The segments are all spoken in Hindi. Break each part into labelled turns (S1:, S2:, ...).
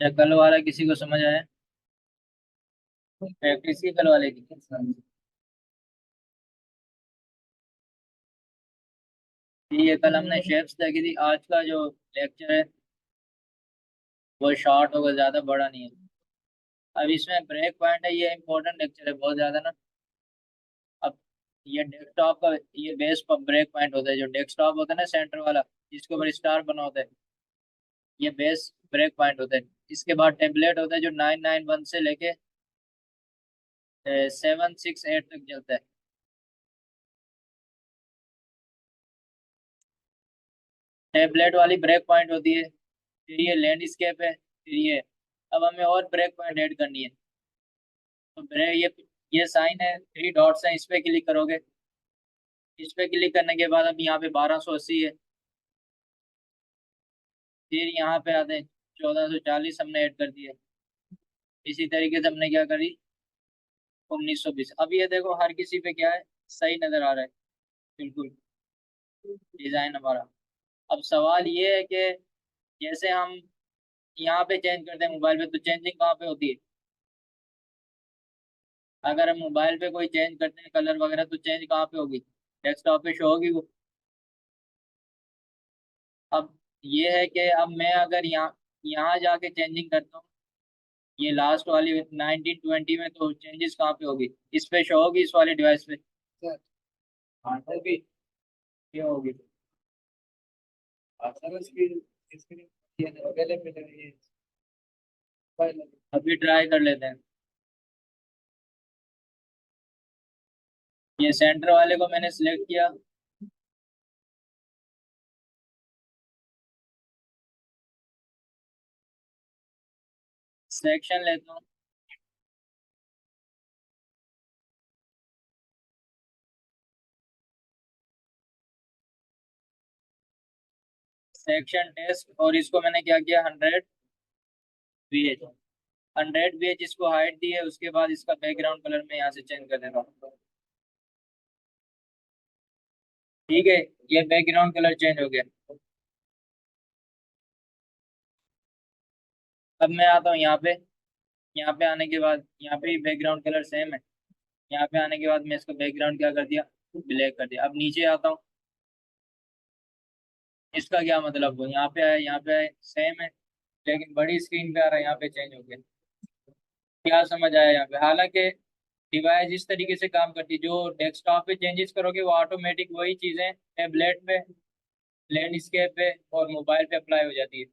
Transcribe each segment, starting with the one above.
S1: या कल वाला किसी को समझ आया? प्रैक्टिस की कल वाले की। ये कल हमने शेप्स देखी थी। आज का जो लेक्चर है वो शॉर्ट होगा, ज्यादा बड़ा नहीं है। अब इसमें ब्रेक पॉइंट है, ये इंपॉर्टेंट लेक्चर है बहुत ज्यादा ना। अब ये डेस्कटॉप का ये बेस पर ब्रेक पॉइंट होता है, जो डेस्कटॉप होता है ना सेंटर वाला, जिसके ऊपर स्टार बना होता है, ये बेस ब्रेक पॉइंट होता है। इसके बाद टेम्पलेट होता है जो 991 से लेके 768 तक चलता है। टेम्पलेट वाली ब्रेक पॉइंट होती है, फिर ये लैंडस्केप है, फिर ये। अब हमें और ब्रेक पॉइंट ऐड करनी है। तो ब्रेक ये साइन है, थ्री डॉट्स हैं, इस पे क्लिक करोगे। इस पे क्लिक करने के बाद अब यहाँ पे 1280 है। फिर यहाँ पे आते हैं 1440 हमने ऐड कर दिए। इसी तरीके से हमने क्या करी 1920। अब ये देखो हर किसी पे क्या है, सही नजर आ रहा है बिल्कुल डिजाइन हमारा। अब सवाल ये है कि जैसे हम यहाँ पे चेंज करते हैं मोबाइल पे, तो चेंजिंग कहाँ पे होती है? अगर हम मोबाइल पे कोई चेंज करते हैं कलर वगैरह, तो चेंज कहाँ पे होगी? डेस्कटॉप पे शो होगी वो। अब ये है कि अब मैं अगर यहाँ यहाँ जाके चेंजिंग करता हूँ, ये लास्ट वाली 1920 में, तो चेंजेस कहाँ पे होगी? इस पे शो होगी, इस वाले डिवाइस पे। सर, हाँ होगी। ये होगी। सर स्क्रीन स्क्रीन अवेलेबल है ये। अभी ट्राई कर लेते हैं। ये सेंटर वाले को मैंने सिलेक्ट किया। सेक्शन लेता हूँ। सेक्शन टेस्ट, और इसको मैंने क्या किया 100 VH। 100 VH इसको हाइट दी है। उसके बाद इसका बैकग्राउंड कलर में यहाँ से चेंज कर देता हूँ। ठीक है, ये बैकग्राउंड कलर चेंज हो गया। अब मैं आता हूँ यहाँ पे। यहाँ पे आने के बाद यहाँ पे बैकग्राउंड कलर सेम है। यहाँ पे आने के बाद मैं इसका बैकग्राउंड क्या कर दिया, ब्लैक कर दिया। अब नीचे आता हूँ। इसका क्या मतलब हो, यहाँ पे आया, यहाँ पे आया, सेम है, लेकिन बड़ी स्क्रीन पे आ रहा है, यहाँ पे चेंज हो गया। क्या समझ आया यहाँ पे? हालांकि डिवाइस इस तरीके से काम करती है, जो डेस्कटॉप पे चेंजेस करोगे वो ऑटोमेटिक वही चीजें टैबलेट पे, लैंडस्केप पे और मोबाइल पे अप्लाई हो जाती है।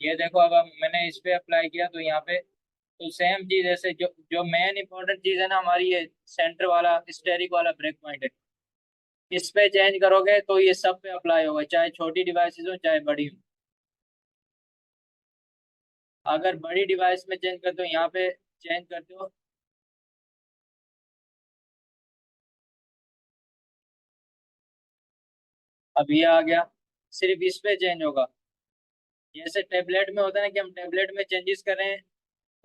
S1: ये देखो अब मैंने इस पे अप्लाई किया तो यहाँ पे तो सेम चीज ऐसे, जो जो मेन इंपॉर्टेंट चीज है ना हमारी, ये सेंटर वाला स्टेरिक वाला ब्रेक पॉइंट है। इस पे चेंज करोगे तो ये सब पे अप्लाई होगा, चाहे छोटी डिवाइसेस हो चाहे बड़ी हो। अगर बड़ी डिवाइस में चेंज करते हो, यहाँ पे चेंज करते हो। अब ये आ गया, सिर्फ इस पे चेंज होगा। जैसे टेबलेट में होता है ना कि हम टेबलेट में चेंजेस करें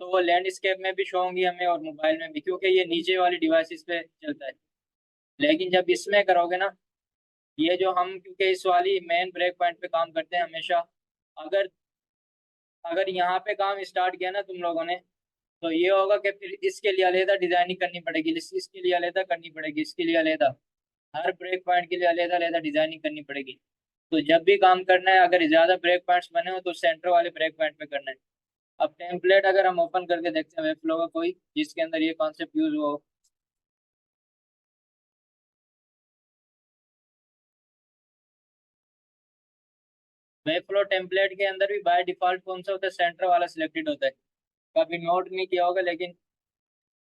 S1: तो वो लैंडस्केप में भी शो होंगी हमें और मोबाइल में भी, क्योंकि ये नीचे वाली डिवाइसेस पे चलता है। लेकिन जब इसमें करोगे ना, ये जो हम क्योंकि इस वाली मेन ब्रेक पॉइंट पे काम करते हैं हमेशा। अगर अगर यहाँ पे काम स्टार्ट किया ना तुम लोगों ने, तो ये होगा कि फिर इसके लिए अलहदा डिजाइनिंग करनी पड़ेगी, इसके लिए अलहदा करनी पड़ेगी, इसके लिए अलहदा, हर ब्रेक पॉइंट के लिए अलहदा अलहदा डिजाइनिंग करनी पड़ेगी। तो जब भी काम करना है, अगर ज्यादा ब्रेक पॉइंट्स बने हो तो सेंटर वाले ब्रेक पॉइंट पे करना है। अब टेम्पलेट अगर हम ओपन करके देखते हैं वेब फ्लो का कोई, जिसके अंदर ये कॉन्सेप्ट यूज हुआ हो। वेब फ्लो टेम्पलेट के अंदर भी बाय डिफॉल्ट कौन सा होता है, सेंटर वाला सिलेक्टेड होता है। कभी नोट नहीं किया होगा, लेकिन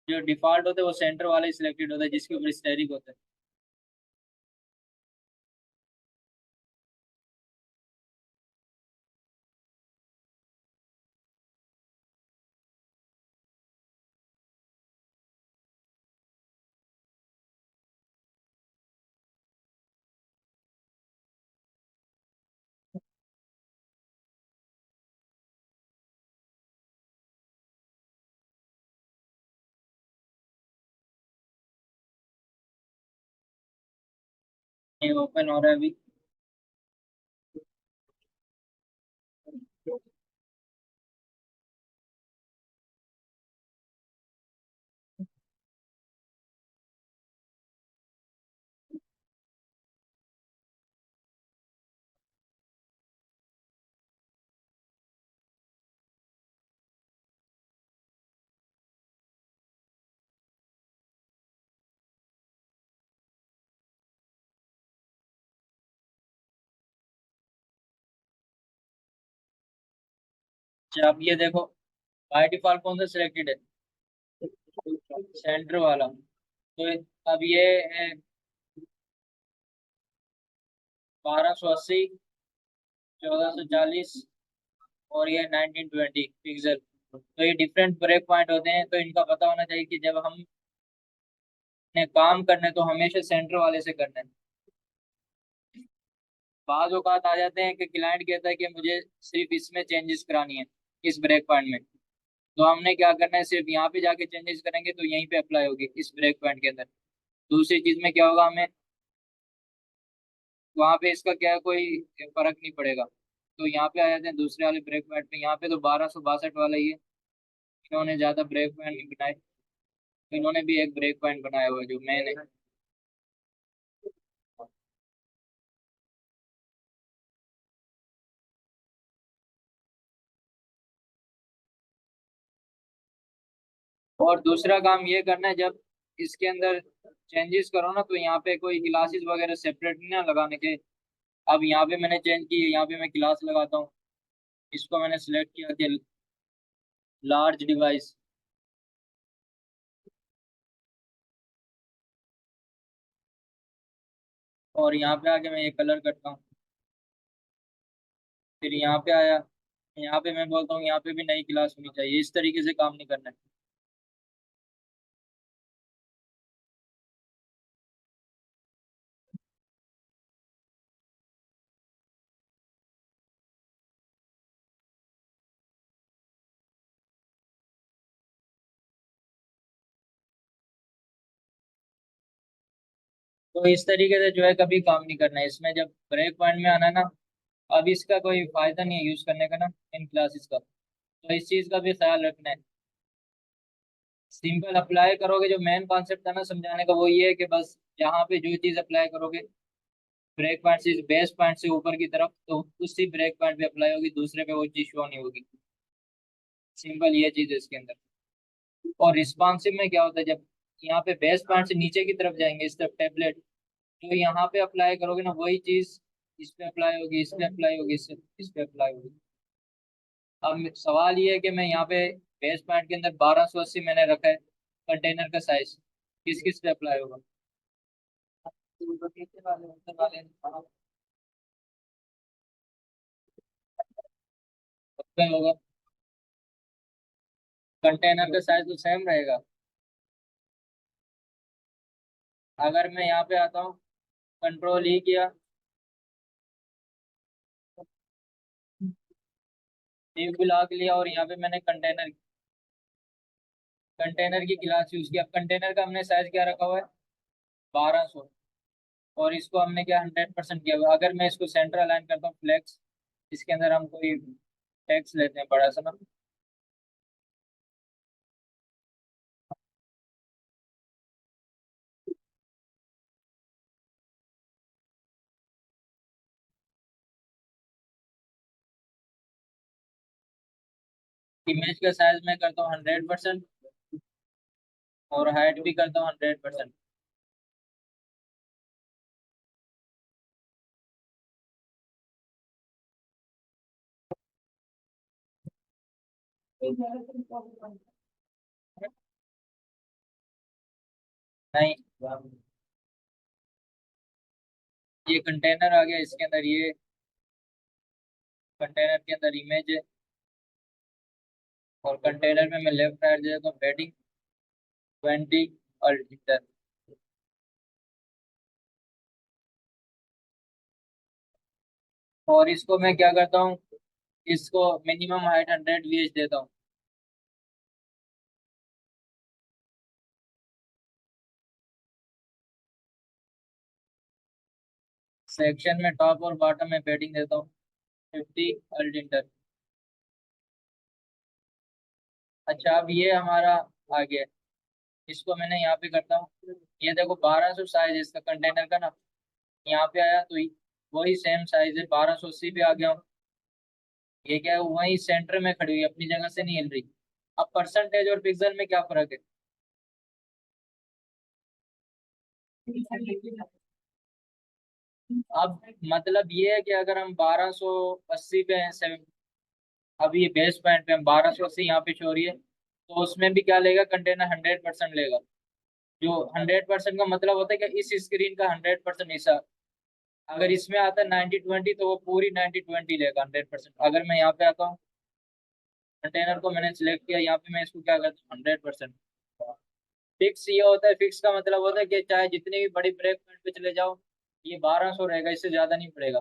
S1: जो डिफॉल्ट होता है वो सेंटर वाला ही सिलेक्टेड होता है, जिसके ऊपर स्टेरिक होता है। ये ओपन हो रहा है अभी। अच्छा अब ये देखो, बाय डिफॉल्ट कौन सा सिलेक्टेड है? सेंटर वाला। तो अब ये है 1280, 1440, और ये 1920 पिक्सल। तो ये डिफरेंट ब्रेक पॉइंट होते हैं, तो इनका पता होना चाहिए कि जब हम ने काम करना है तो हमेशा सेंटर वाले से करना है। बाज औकात आ जाते हैं कि क्लाइंट कहता है कि मुझे सिर्फ इसमें चेंजेस करानी है, इस ब्रेक पॉइंट में। तो हमने क्या करना है, सिर्फ यहाँ पे जाके चेंजेस करेंगे तो यहीं पे अप्लाई होगी इस ब्रेक पॉइंट के अंदर। दूसरी चीज में क्या होगा, हमें वहाँ पे इसका क्या है, कोई फर्क नहीं पड़ेगा। तो यहाँ पे आ जाते हैं दूसरे वाले ब्रेक पॉइंट पे। यहाँ पे तो 1262 वाला ही है, इन्होंने ज्यादा ब्रेक पॉइंट नहीं बनाए। तो इन्होंने भी एक ब्रेक पॉइंट बनाया हुआ है जो मैंने। और दूसरा काम ये करना है, जब इसके अंदर चेंजेस करो ना, तो यहाँ पे कोई क्लासेस वगैरह सेपरेट नहीं ना लगाने के। अब यहाँ पे मैंने चेंज की, यहाँ पे मैं क्लास लगाता हूँ। इसको मैंने सिलेक्ट किया कि लार्ज डिवाइस, और यहाँ पे आके मैं ये कलर करता हूँ। फिर यहाँ पे आया, यहाँ पे मैं बोलता हूँ यहाँ पे भी नई क्लास होनी चाहिए। इस तरीके से काम नहीं करना है। तो इस तरीके से जो है कभी काम नहीं करना है इसमें। जब ब्रेक पॉइंट में आना है ना, अब इसका कोई फायदा नहीं है यूज करने का ना, इन क्लासेस का। तो इस चीज का भी ख्याल रखना है। सिंपल अप्लाई करोगे, जो मेन कॉन्सेप्ट था ना समझाने का, वो ये है कि बस यहाँ पे जो चीज अप्लाई करोगे ब्रेक पॉइंट से, बेस पॉइंट से ऊपर की तरफ, तो उसी ब्रेक पॉइंट पे अप्लाई होगी, दूसरे पे वो चीज शो नहीं होगी। सिंपल ये चीज है इसके अंदर। और रिस्पॉन्सिव में क्या होता है, जब यहाँ पे बेस पॉइंट से नीचे की तरफ जाएंगे इस तरफ टेबलेट, जो यहाँ पे अप्लाई करोगे ना वही चीज इस पे अप्लाई होगी, इस पे अप्लाई होगी, इस पे अप्लाई होगी। अब सवाल ये है कि मैं यहाँ पे बेस पॉइंट के अंदर 1280 मैंने रखा है, कंटेनर का साइज किस किस पे अप्लाई होगा? तो नीचे वाले ऊपर वाले सब पे होगा। कंटेनर का साइज तो सेम रहेगा। अगर मैं यहाँ पे आता हूँ, कंट्रोल ई किया, लीव भी लॉक लिया, और यहाँ पे मैंने कंटेनर की क्लास यूज की। अब कंटेनर का हमने साइज क्या रखा हुआ है, 1200। और इसको हमने क्या 100% किया हुआ है। अगर मैं इसको सेंटर अलाइन करता हूँ फ्लेक्स, इसके अंदर हम कोई टेक्स्ट लेते हैं बड़ा सा ना, इमेज का साइज मैं करता हूँ 100%, और हाइट भी करता हूँ 100%। नहीं, ये कंटेनर आ गया, इसके अंदर ये कंटेनर के अंदर इमेज है, और कंटेनर में मैं लेफ्ट राइट दे देता हूँ हेडिंग 20 और इंटर। और इसको मैं क्या करता हूँ, इसको मिनिमम हाइट 100 VH देता हूँ। सेक्शन में टॉप और बॉटम में पैडिंग देता हूँ 50 अल्ट इंटर। अच्छा अब ये हमारा आ गया। इसको मैंने यहाँ पे करता हूँ, ये देखो 1200 साइज है इसका कंटेनर का ना। यहाँ पे आया तो वही सेम साइज है, 1280 पे आ गया हूँ। ये क्या है, वही सेंटर में खड़ी हुई, अपनी जगह से नहीं हिल रही। अब परसेंटेज और पिक्सल में क्या फर्क है? अब मतलब ये है कि अगर हम 1280 पे हैं, अभी ये बेस पॉइंट पे हम 1280 यहाँ पे शो हो रही है, तो उसमें भी क्या लेगा कंटेनर, 100% लेगा। जो 100% का मतलब होता है कि इस स्क्रीन का 100% हिस्सा, अगर इसमें आता है 90/20 तो वो पूरी 90/20 लेगा 100%। अगर मैं यहाँ पे आता हूँ, कंटेनर को मैंने सिलेक्ट किया, यहाँ पे मैं इसको क्या करता हूँ 100%। फिक्स ये होता है, फिक्स का मतलब होता है कि चाहे जितनी भी बड़ी ब्रेक पॉइंट पे चले जाओ, ये 1200 रहेगा, इससे ज्यादा नहीं पड़ेगा।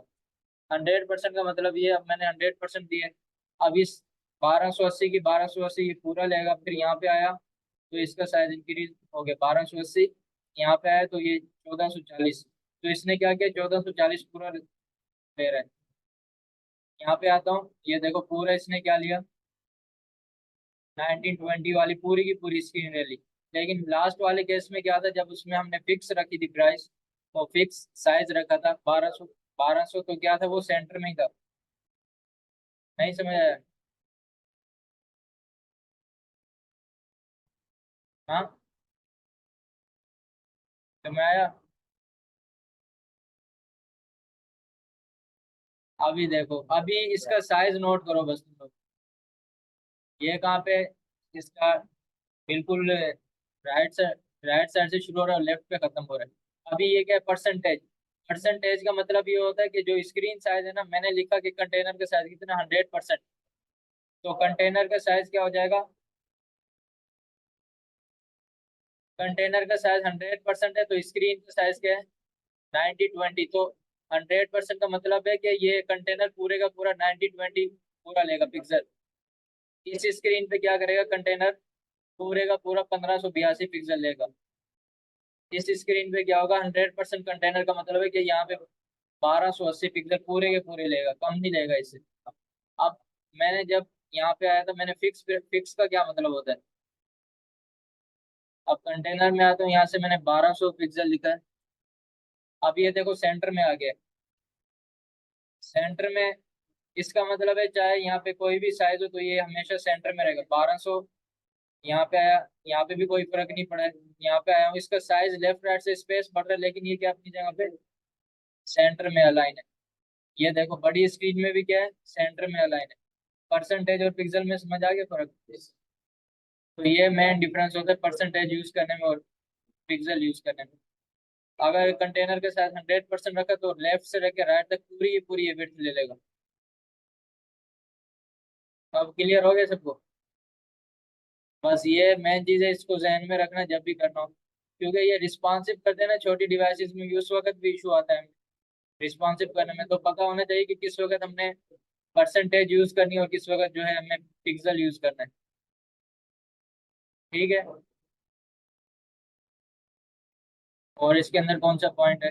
S1: 100% का मतलब ये, अब मैंने 100% दिए। अब इस 1280 की 1280 ये पूरा लेगा, फिर यहाँ पे आया तो इसका साइज इंक्रीज हो गया 1280। यहाँ पे आया तो ये 1440, तो इसने क्या किया 1440 पूरा ले रहा है। यहाँ पे आता हूँ, ये देखो पूरा इसने क्या लिया, 1920 वाली पूरी की पूरी स्क्रीन ले ली। लेकिन लास्ट वाले केस में क्या था, जब उसमें हमने फिक्स रखी थी प्राइस, और फिक्स साइज रखा था 1200, 1200 तो क्या था वो सेंटर में ही था। नहीं समझ आया? हाँ, तो मैं आया। अभी देखो, अभी इसका साइज नोट करो बस तुम लोग। ये कहाँ पे, इसका बिल्कुल राइट साइड से शुरू हो रहा है और लेफ्ट पे खत्म हो रहा है। अभी ये क्या है, परसेंटेज। परसेंटेज का मतलब ये होता है कि जो स्क्रीन साइज है ना, मैंने लिखा कि कंटेनर का साइज कितना, 100%। तो कंटेनर का साइज क्या हो जाएगा, कंटेनर का साइज 100% है, तो स्क्रीन का साइज क्या है, 90/20। तो 100% का मतलब है कि ये कंटेनर पूरे का पूरा 90/20 पूरा लेगा पिक्सल। इस स्क्रीन पे क्या करेगा कंटेनर, पूरे का पूरा 1582 पिक्सल लेगा। इस स्क्रीन पे क्या होगा, 100% कंटेनर का मतलब है कि यहाँ पे 1280 पिक्सल पूरे के पूरे लेगा, कम नहीं लेगा इससे। अब मैंने जब यहाँ पे आया था, मैंने फिक्स, फिक्स का क्या मतलब होता है। अब कंटेनर में आता हूँ, यहाँ से मैंने 1200 पिक्सल लिखा है। अब ये देखो सेंटर में आ गया। सेंटर में इसका मतलब है चाहे यहाँ पे कोई भी साइज हो, तो ये हमेशा सेंटर में रहेगा 1200। यहाँ पे आया, यहाँ पे भी कोई फर्क नहीं पड़ा है। यहाँ पे आया हूँ, इसका साइज लेफ्ट राइट से स्पेस बढ़ रहा है, लेकिन ये क्या अपनी जगह पे सेंटर में अलाइन है। ये देखो बड़ी स्क्रीन में भी क्या है, सेंटर में अलाइन है। परसेंटेज और पिक्सल में समझ आ गया फर्क। तो ये मेन डिफरेंस होता है परसेंटेज यूज करने में और पिक्सल यूज करने में। अगर कंटेनर के साथ 100% रखा तो लेफ्ट से लेकर राइट तक पूरी पूरी ये विड्थ ले लेगा। अब क्लियर हो गया सबको? बस ये मेन चीज है, इसको जहन में रखना जब भी करना हो, क्योंकि ये रिस्पॉन्सिव करते हैं ना छोटी डिवाइसेस में भी, उस वक्त भी इशू आता है रिस्पॉन्सिव करने में। तो पता होना चाहिए कि किस वक्त हमने परसेंटेज यूज करनी है और किस वक्त जो है हमें पिक्सल यूज करना है। ठीक है। और इसके अंदर कौन सा पॉइंट है?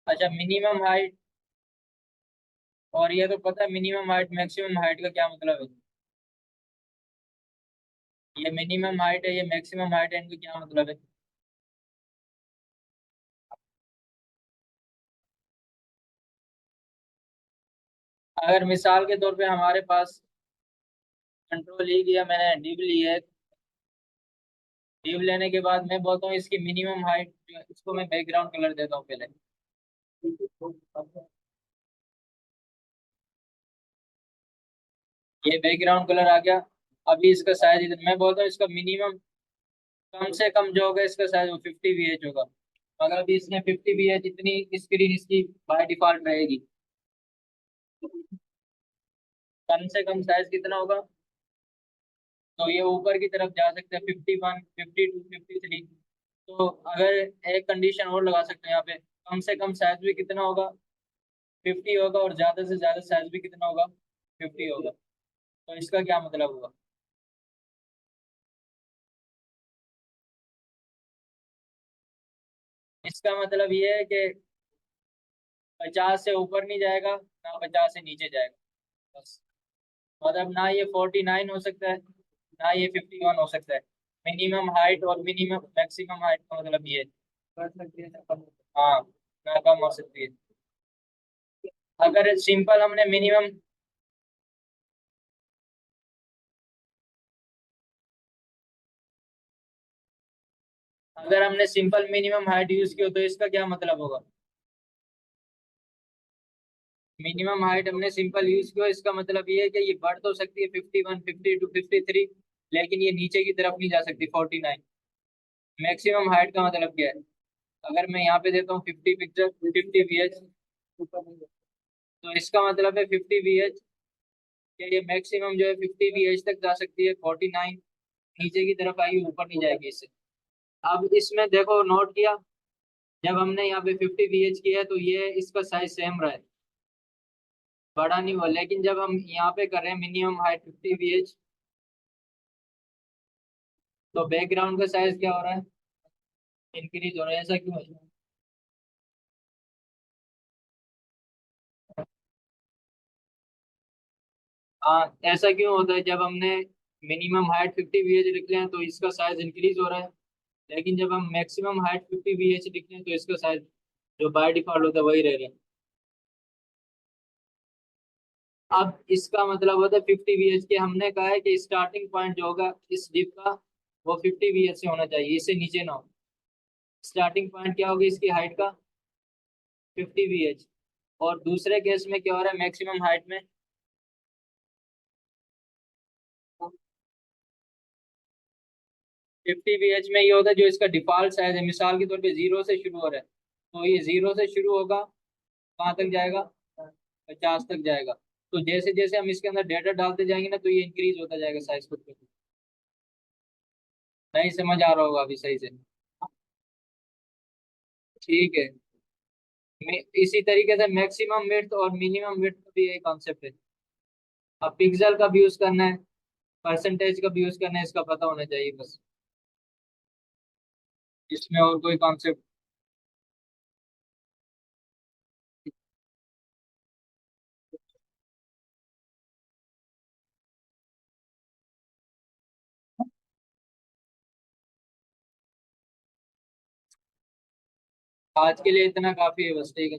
S1: अच्छा, मिनिमम हाइट। और ये तो पता है मिनिमम हाइट मैक्सिमम हाइट का क्या मतलब है। ये मिनिमम हाइट है, ये मैक्सिमम हाइट है, इनका क्या मतलब है। अगर मिसाल के तौर पे हमारे पास कंट्रोल ही किया मैंने, डिव ली है। डिव लेने के बाद मैं बोलता हूँ इसकी मिनिमम हाइट, इसको मैं बैकग्राउंड कलर देता हूँ पहले। ये बैकग्राउंड कलर आ गया। अभी इसका साइज, मैं बोलता हूँ इसका मिनिमम, कम से कम जो होगा इसका साइज वो 50 VH होगा। अगर अभी इसने 50 VH, इतनी स्क्रीन इसकी बाय डिफॉल्ट रहेगी। कम से कम साइज कितना होगा, तो ये ऊपर की तरफ जा सकते हैं 51, 52, 53। तो अगर एक कंडीशन और लगा सकते हैं यहाँ पे, कम से कम साइज भी कितना होगा, 50 होगा, और ज्यादा से ज्यादा साइज भी कितना होगा, 50 होगा। तो इसका क्या मतलब हुआ, इसका मतलब ये है कि 50 से ऊपर नहीं जाएगा, ना 50 से नीचे जाएगा। बस, मतलब ना ये 49 हो सकता है, ना ये 51 हो सकता है। मिनिमम हाइट और मिनिमम मैक्सिमम हाइट का मतलब ये है। हाँ, ना कम हो सकती है। अगर सिंपल हमने मिनिमम, अगर हमने सिंपल मिनिमम हाइट यूज की हो तो इसका क्या मतलब होगा। मिनिमम हाइट हमने सिंपल यूज किया, इसका मतलब ये है कि ये बढ़ तो सकती है 51, 52, 53, लेकिन ये नीचे की तरफ नहीं जा सकती 49। मैक्सिमम हाइट का मतलब क्या है? अगर मैं यहाँ पे देता हूँ 50 पिक्चर, 50 VH, तो इसका मतलब है 50 VH, कि ये मैक्सिमम जो है 50 VH तक जा सकती है, 49 नीचे की तरफ आएगी, ऊपर नहीं जाएगी इससे। अब इसमें देखो नोट किया, जब हमने यहाँ पे 50 VH किया है तो ये इसका साइज सेम रहा है, बड़ा नहीं हुआ। लेकिन जब हम यहाँ पे कर रहे हैं मिनिमम हाइट 50 VH, तो बैकग्राउंड का साइज क्या हो रहा है? इंक्रीज हो रहा है। ऐसा क्यों है? हाँ, ऐसा क्यों होता है? जब हमने मिनिमम हाइट 50 VH लिख रहे हैं तो इसका साइज इंक्रीज हो रहा है, लेकिन जब हम मैक्सिमम हाइट 50 VH लिख रहे हैं तो इसका साइज जो बाय डिफॉल्ट होता है वही रह रहा है। अब इसका मतलब होता है 50 VH के, हमने कहा है कि स्टार्टिंग पॉइंट जो होगा इस डिप का वो 50 VH से होना चाहिए, इससे नीचे ना हो। स्टार्टिंग पॉइंट क्या होगी इसकी हाइट का? 50 VH। और दूसरे केस में क्या हो रहा है मैक्सिमम हाइट में? 50 VH में ये होता है जो इसका डिफॉल्ट साइज है, मिसाल के तौर पे 0 से शुरू हो रहा है, तो ये 0 से शुरू होगा, कहाँ तक जाएगा? 50 तक जाएगा। तो जैसे जैसे हम इसके अंदर डेटा डालते जाएंगे ना, तो ये इंक्रीज होता जाएगा साइज खुद को। नहीं समझ आ रहा होगा अभी सही से? ठीक है। इसी तरीके से मैक्सिमम विड्थ और मिनिमम विड्थ का भी यही कॉन्सेप्ट है। अब पिक्सल का भी यूज करना है, परसेंटेज का भी यूज करना है, इसका पता होना चाहिए बस। इसमें और कोई कॉन्सेप्ट? आज के लिए इतना काफी है बस, ठीक है।